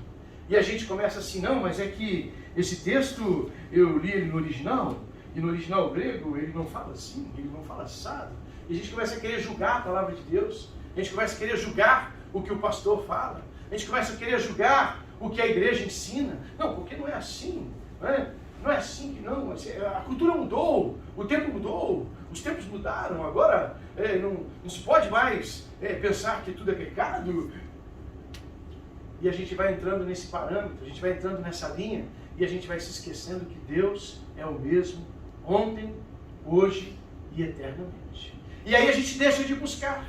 e a gente começa assim, não, mas é que esse texto, eu li ele no original, e no original grego, ele não fala assim, ele não fala assado. E a gente começa a querer julgar a palavra de Deus, a gente começa a querer julgar o que o pastor fala, a gente começa a querer julgar o que a igreja ensina. Não, porque não é assim, não é assim que não, a cultura mudou, o tempo mudou, os tempos mudaram, agora não se pode mais pensar que tudo é pecado. E a gente vai entrando nesse parâmetro, a gente vai entrando nessa linha, e a gente vai se esquecendo que Deus é o mesmo ontem, hoje e eternamente. E aí a gente deixa de buscar.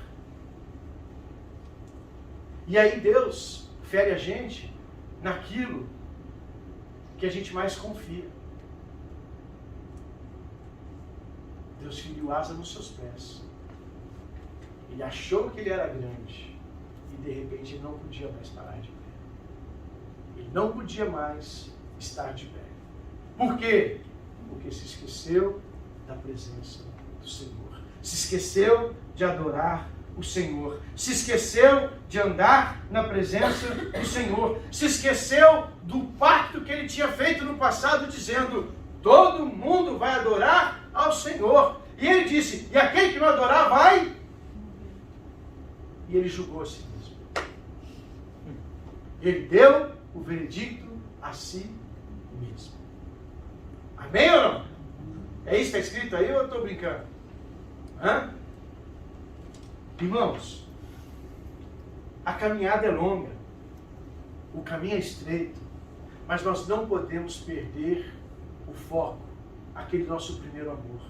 E aí Deus fere a gente naquilo que a gente mais confia. Deus feriu asa nos seus pés. Ele achou que ele era grande. E de repente ele não podia mais parar de pé. Ele não podia mais estar de pé. Por quê? Porque se esqueceu da presença do Senhor. Se esqueceu de adorar o Senhor. Se esqueceu de andar na presença do Senhor. Se esqueceu do pacto que ele tinha feito no passado, dizendo, todo mundo vai adorar ao Senhor. E ele disse, e aquele que não adorar vai. E ele julgou a si mesmo. Ele deu o veredicto a si mesmo. Amém ou não? É isso que está escrito aí ou eu estou brincando? Irmãos, a caminhada é longa, o caminho é estreito, mas nós não podemos perder o foco, aquele nosso primeiro amor.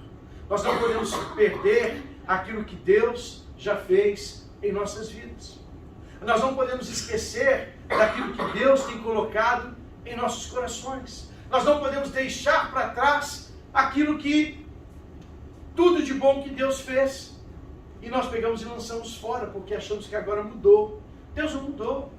Nós não podemos perder aquilo que Deus já fez em nossas vidas. Nós não podemos esquecer daquilo que Deus tem colocado em nossos corações. Nós não podemos deixar para trás aquilo que, tudo de bom que Deus fez. E nós pegamos e lançamos fora, porque achamos que agora mudou. Deus não mudou.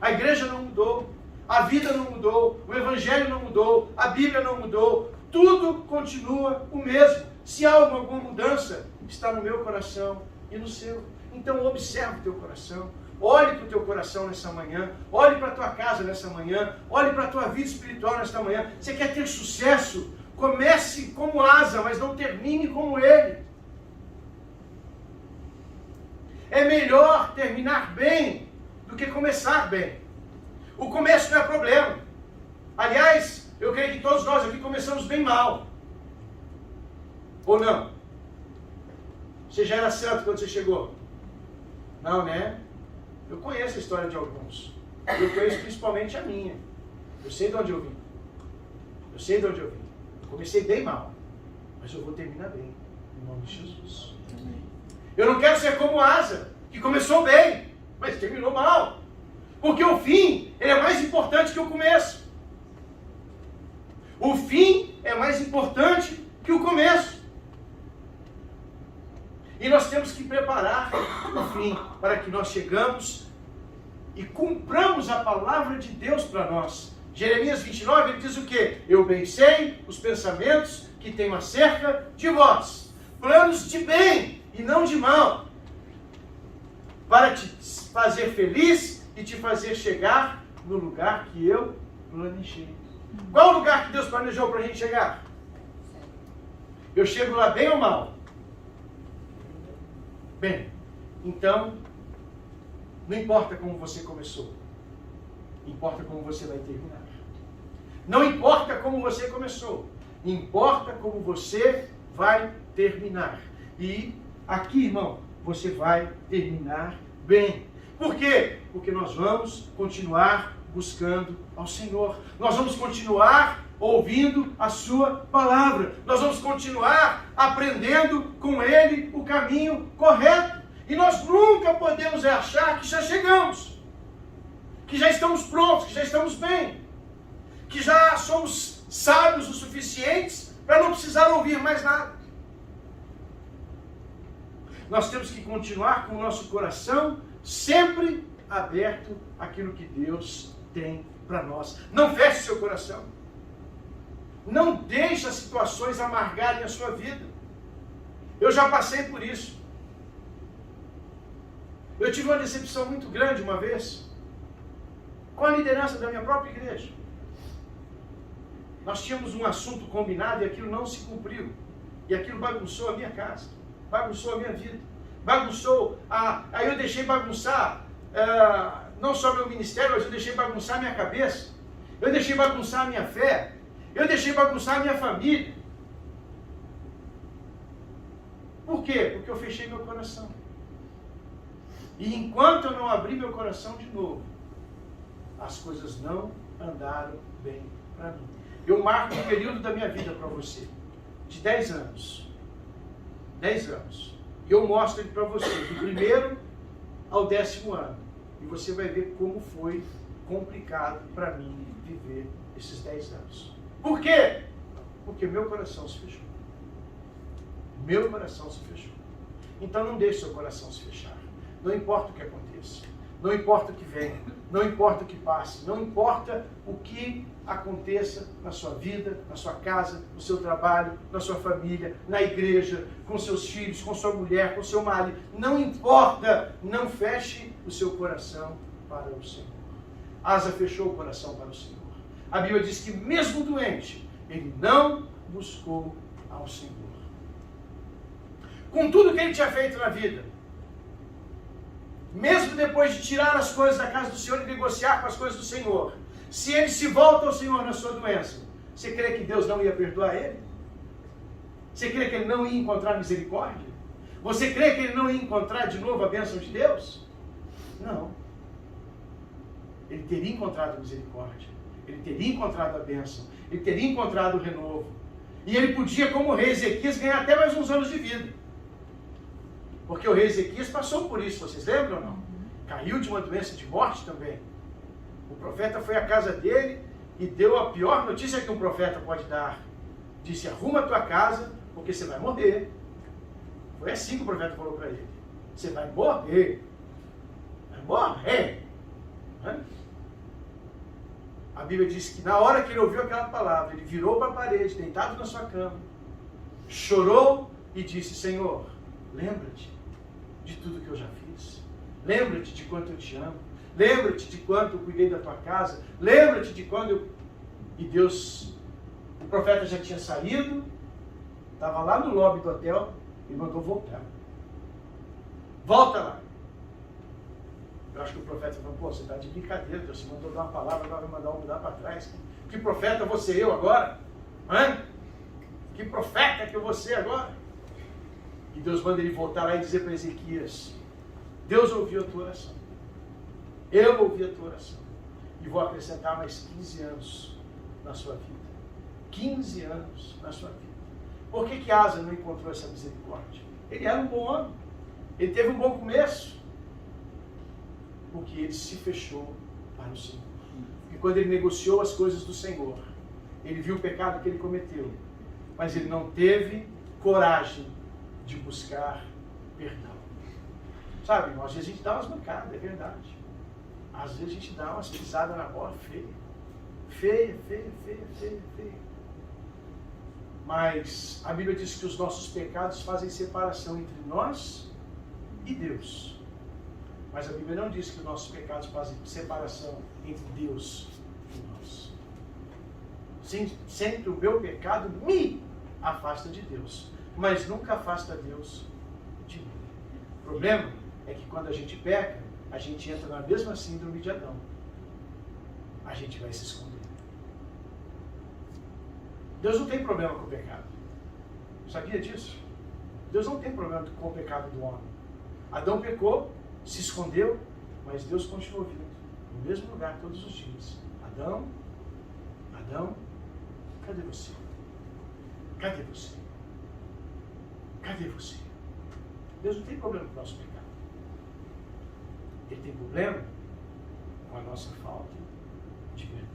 A igreja não mudou. A vida não mudou. O evangelho não mudou. A Bíblia não mudou. Tudo continua o mesmo. Se há alguma mudança, está no meu coração e no seu. Então observe o teu coração. Olhe para o teu coração nessa manhã. Olhe para a tua casa nessa manhã. Olhe para a tua vida espiritual nesta manhã. Você quer ter sucesso? Comece como Asa, mas não termine como ele. É melhor terminar bem do que começar bem. O começo não é problema. Aliás, eu creio que todos nós aqui começamos bem mal. Ou não? Você já era santo quando você chegou? Não, né? Eu conheço a história de alguns. Eu conheço principalmente a minha. Eu sei de onde eu vim. Eu comecei bem mal. Mas eu vou terminar bem. Em nome de Jesus. Amém. Eu não quero ser como Asa, que começou bem, mas terminou mal. Porque o fim, ele é mais importante que o começo. O fim é mais importante que o começo. E nós temos que preparar o fim, para que nós chegamos e cumpramos a palavra de Deus para nós. Jeremias 29, ele diz o quê? Eu bem sei os pensamentos que tenho acerca de vós. Planos de bem e não de mal, para te fazer feliz e te fazer chegar no lugar que eu planejei. Qual o lugar que Deus planejou para a gente chegar? Eu chego lá bem ou mal? Bem. Então, não importa como você começou. Importa como você vai terminar. Não importa como você começou. Importa como você vai terminar. E aqui, irmão, você vai terminar bem. Por quê? Porque nós vamos continuar buscando ao Senhor. Nós vamos continuar ouvindo a sua palavra. Nós vamos continuar aprendendo com Ele o caminho correto. E nós nunca podemos achar que já chegamos, que já estamos prontos, que já estamos bem, que já somos sábios o suficientes para não precisar ouvir mais nada. Nós temos que continuar com o nosso coração sempre aberto àquilo que Deus tem para nós. Não feche seu coração. Não deixe as situações amargarem a sua vida. Eu já passei por isso. Eu tive uma decepção muito grande uma vez com a liderança da minha própria igreja. Nós tínhamos um assunto combinado e aquilo não se cumpriu. E aquilo bagunçou a minha casa, bagunçou a minha vida, bagunçou aí eu deixei bagunçar não só meu ministério, mas eu deixei bagunçar a minha cabeça, eu deixei bagunçar a minha fé, eu deixei bagunçar a minha família. Por quê? Porque eu fechei meu coração. E enquanto eu não abri meu coração de novo, as coisas não andaram bem para mim. Eu marco um período da minha vida para você, de 10 anos. 10 anos. E eu mostro ele para você, do primeiro ao 10º ano. E você vai ver como foi complicado para mim viver esses 10 anos. Por quê? Porque meu coração se fechou. Meu coração se fechou. Então não deixe seu coração se fechar. Não importa o que aconteça, não importa o que venha, não importa o que passe, não importa o que aconteça na sua vida, na sua casa, no seu trabalho, na sua família, na igreja, com seus filhos, com sua mulher, com seu marido. Não importa, não feche o seu coração para o Senhor. Asa fechou o coração para o Senhor. A Bíblia diz que mesmo doente, ele não buscou ao Senhor. Com tudo que ele tinha feito na vida, mesmo depois de tirar as coisas da casa do Senhor e negociar com as coisas do Senhor, se ele se volta ao Senhor na sua doença, você crê que Deus não ia perdoar ele? Você crê que ele não ia encontrar misericórdia? Você crê que ele não ia encontrar de novo a bênção de Deus? Não. Ele teria encontrado misericórdia. Ele teria encontrado a bênção. Ele teria encontrado o renovo. E ele podia, como o rei Ezequias, ganhar até mais uns anos de vida. Porque o rei Ezequias passou por isso, vocês lembram ou não? Caiu de uma doença de morte também. O profeta foi à casa dele e deu a pior notícia que um profeta pode dar. Disse, arruma a tua casa, porque você vai morrer. Foi assim que o profeta falou para ele. Você vai morrer. Vai morrer. A Bíblia diz que na hora que ele ouviu aquela palavra, ele virou para a parede, deitado na sua cama, chorou e disse, Senhor, lembra-te de tudo que eu já fiz. Lembra-te de quanto eu te amo. Lembra-te de quanto eu cuidei da tua casa. Lembra-te de quando eu... E Deus, o profeta já tinha saído, estava lá no lobby do hotel e mandou voltar. Volta lá. Eu acho que o profeta falou, pô, você está de brincadeira, Deus, você mandou dar uma palavra, agora vai mandar um mudar para trás. Que profeta vou ser eu agora? Hã? Que profeta que eu vou ser agora? E Deus manda ele voltar lá e dizer para Ezequias, Deus ouviu a tua oração. Eu ouvi a tua oração. E vou acrescentar mais 15 anos na sua vida. 15 anos na sua vida. Por que Asa não encontrou essa misericórdia? Ele era um bom homem. Ele teve um bom começo. Porque ele se fechou para o Senhor. E quando ele negociou as coisas do Senhor, ele viu o pecado que ele cometeu. Mas ele não teve coragem de buscar perdão. Sabe, irmão, às vezes a gente dá umas bancadas, é verdade. Às vezes a gente dá umas pisadas na bola feia. Feia. Mas a Bíblia diz que os nossos pecados fazem separação entre nós e Deus. Mas a Bíblia não diz que os nossos pecados fazem separação entre Deus e nós. sempre o meu pecado me afasta de Deus, mas nunca afasta Deus de mim. O problema é que quando a gente peca, a gente entra na mesma síndrome de Adão. A gente vai se esconder. Deus não tem problema com o pecado. Sabia disso? Deus não tem problema com o pecado do homem. Adão pecou, se escondeu, mas Deus continuou vindo no mesmo lugar todos os dias. Adão, Adão, cadê você? Cadê você? Cadê você? Deus não tem problema com o nosso pecado. Ele tem problema com a nossa falta de perdão,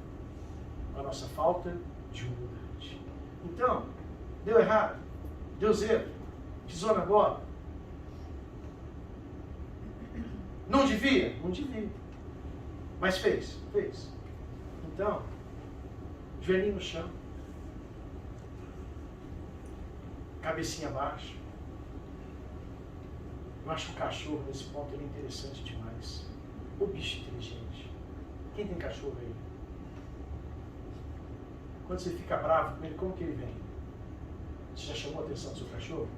com a nossa falta de humildade. Então, deu errado, deu zero, pisou na bola. Não devia? Não devia. Mas fez, fez. Então, joelhinho no chão, cabecinha baixa. Eu acho o cachorro, nesse ponto, ele é interessante demais. O bicho inteligente. Quem tem cachorro aí? Quando você fica bravo com ele, como que ele vem? Você já chamou a atenção do seu cachorro?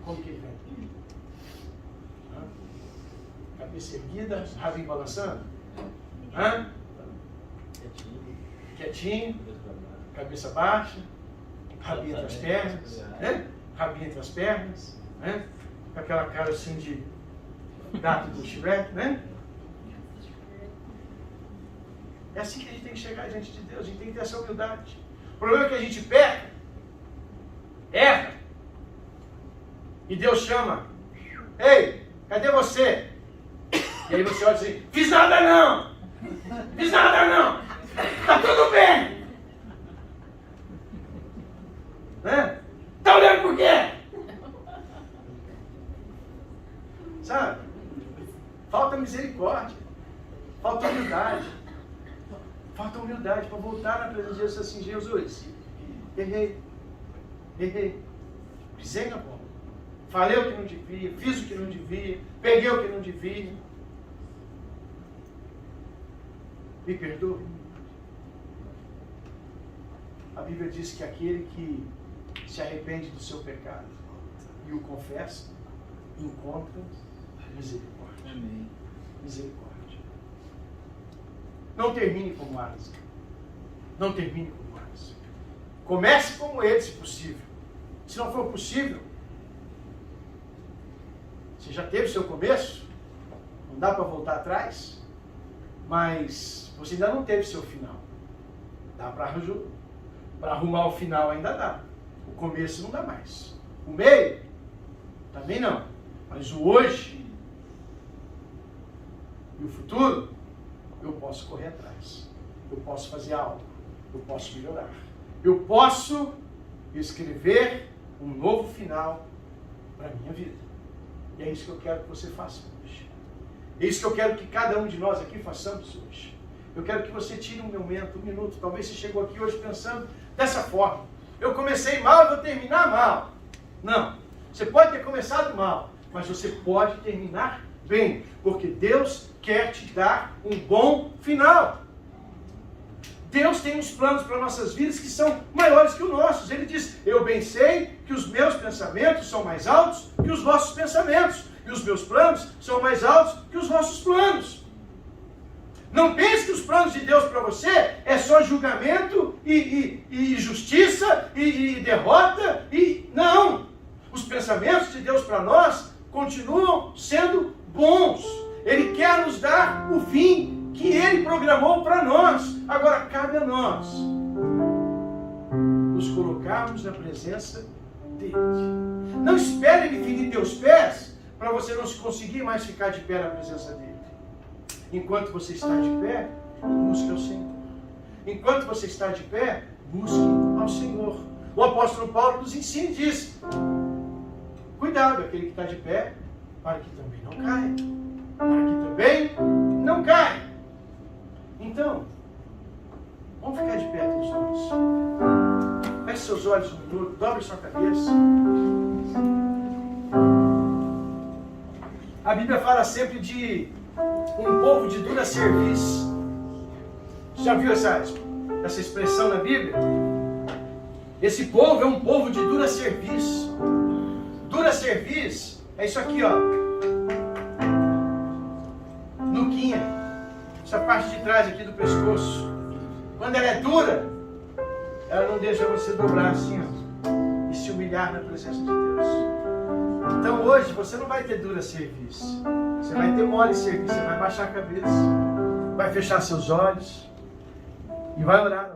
Como que ele vem? Hã? Cabeça erguida, rabinho balançando? Hã? Quietinho. Cabeça baixa. Rabinho entre as pernas. Né? Rabinho entre as pernas. Né? Com aquela cara assim de gato do Shrek, né? É assim que a gente tem que chegar diante de Deus, a gente tem que ter essa humildade. O problema é que a gente peca, erra, e Deus chama: ei, cadê você? E aí você olha assim: fiz nada não! Fiz nada não! Tá tudo bem! Né? Tá olhando por quê? Sabe? Falta misericórdia, falta humildade. Falta humildade para voltar na presença de Deus assim: Jesus, errei, pisei na bola, falei o que não devia, fiz o que não devia, peguei o que não devia. Me perdoe. A Bíblia diz que aquele que se arrepende do seu pecado e o confessa, encontra misericórdia. Amém. Misericórdia. Não termine como Asa. Não termine como Asa. Comece como ele, se possível. Se não for possível, você já teve seu começo, não dá para voltar atrás, mas você ainda não teve seu final. Dá para arrumar o final, ainda dá. O começo não dá mais. O meio, também não. Mas o hoje e o futuro, eu posso correr atrás. Eu posso fazer algo. Eu posso melhorar. Eu posso escrever um novo final para a minha vida. E é isso que eu quero que você faça hoje. É isso que eu quero que cada um de nós aqui façamos hoje. Eu quero que você tire um momento, um minuto. Talvez você chegou aqui hoje pensando dessa forma: eu comecei mal, eu vou terminar mal. Não. Você pode ter começado mal, mas você pode terminar bem, porque Deus quer te dar um bom final. Deus tem uns planos para nossas vidas que são maiores que os nossos. Ele diz: eu bem sei que os meus pensamentos são mais altos que os vossos pensamentos, e os meus planos são mais altos que os vossos planos. Não pense que os planos de Deus para você é só julgamento e justiça e derrota. Não! Os pensamentos de Deus para nós continuam sendo bons. Ele quer nos dar o fim que Ele programou para nós. Agora, cabe a nós nos colocarmos na presença dEle. Não espere Ele ferir teus pés para você não se conseguir mais ficar de pé na presença dEle. Enquanto você está de pé, busque ao Senhor. Enquanto você está de pé, busque ao Senhor. O apóstolo Paulo nos ensina e diz: cuidado, aquele que está de pé, para que também não caia. Para que também não caia. Então, vamos ficar de pé todos nós. Feche seus olhos um minuto, dobre sua cabeça. A Bíblia fala sempre de um povo de dura serviço. Já viu essa essa expressão na Bíblia? Esse povo é um povo de dura serviço. Dura serviço é isso aqui, ó. Nuquinha. Essa parte de trás aqui do pescoço. Quando ela é dura, ela não deixa você dobrar assim, ó, e se humilhar na presença de Deus. Então hoje você não vai ter dura serviço. Você vai ter mole serviço. Você vai baixar a cabeça, vai fechar seus olhos e vai orar.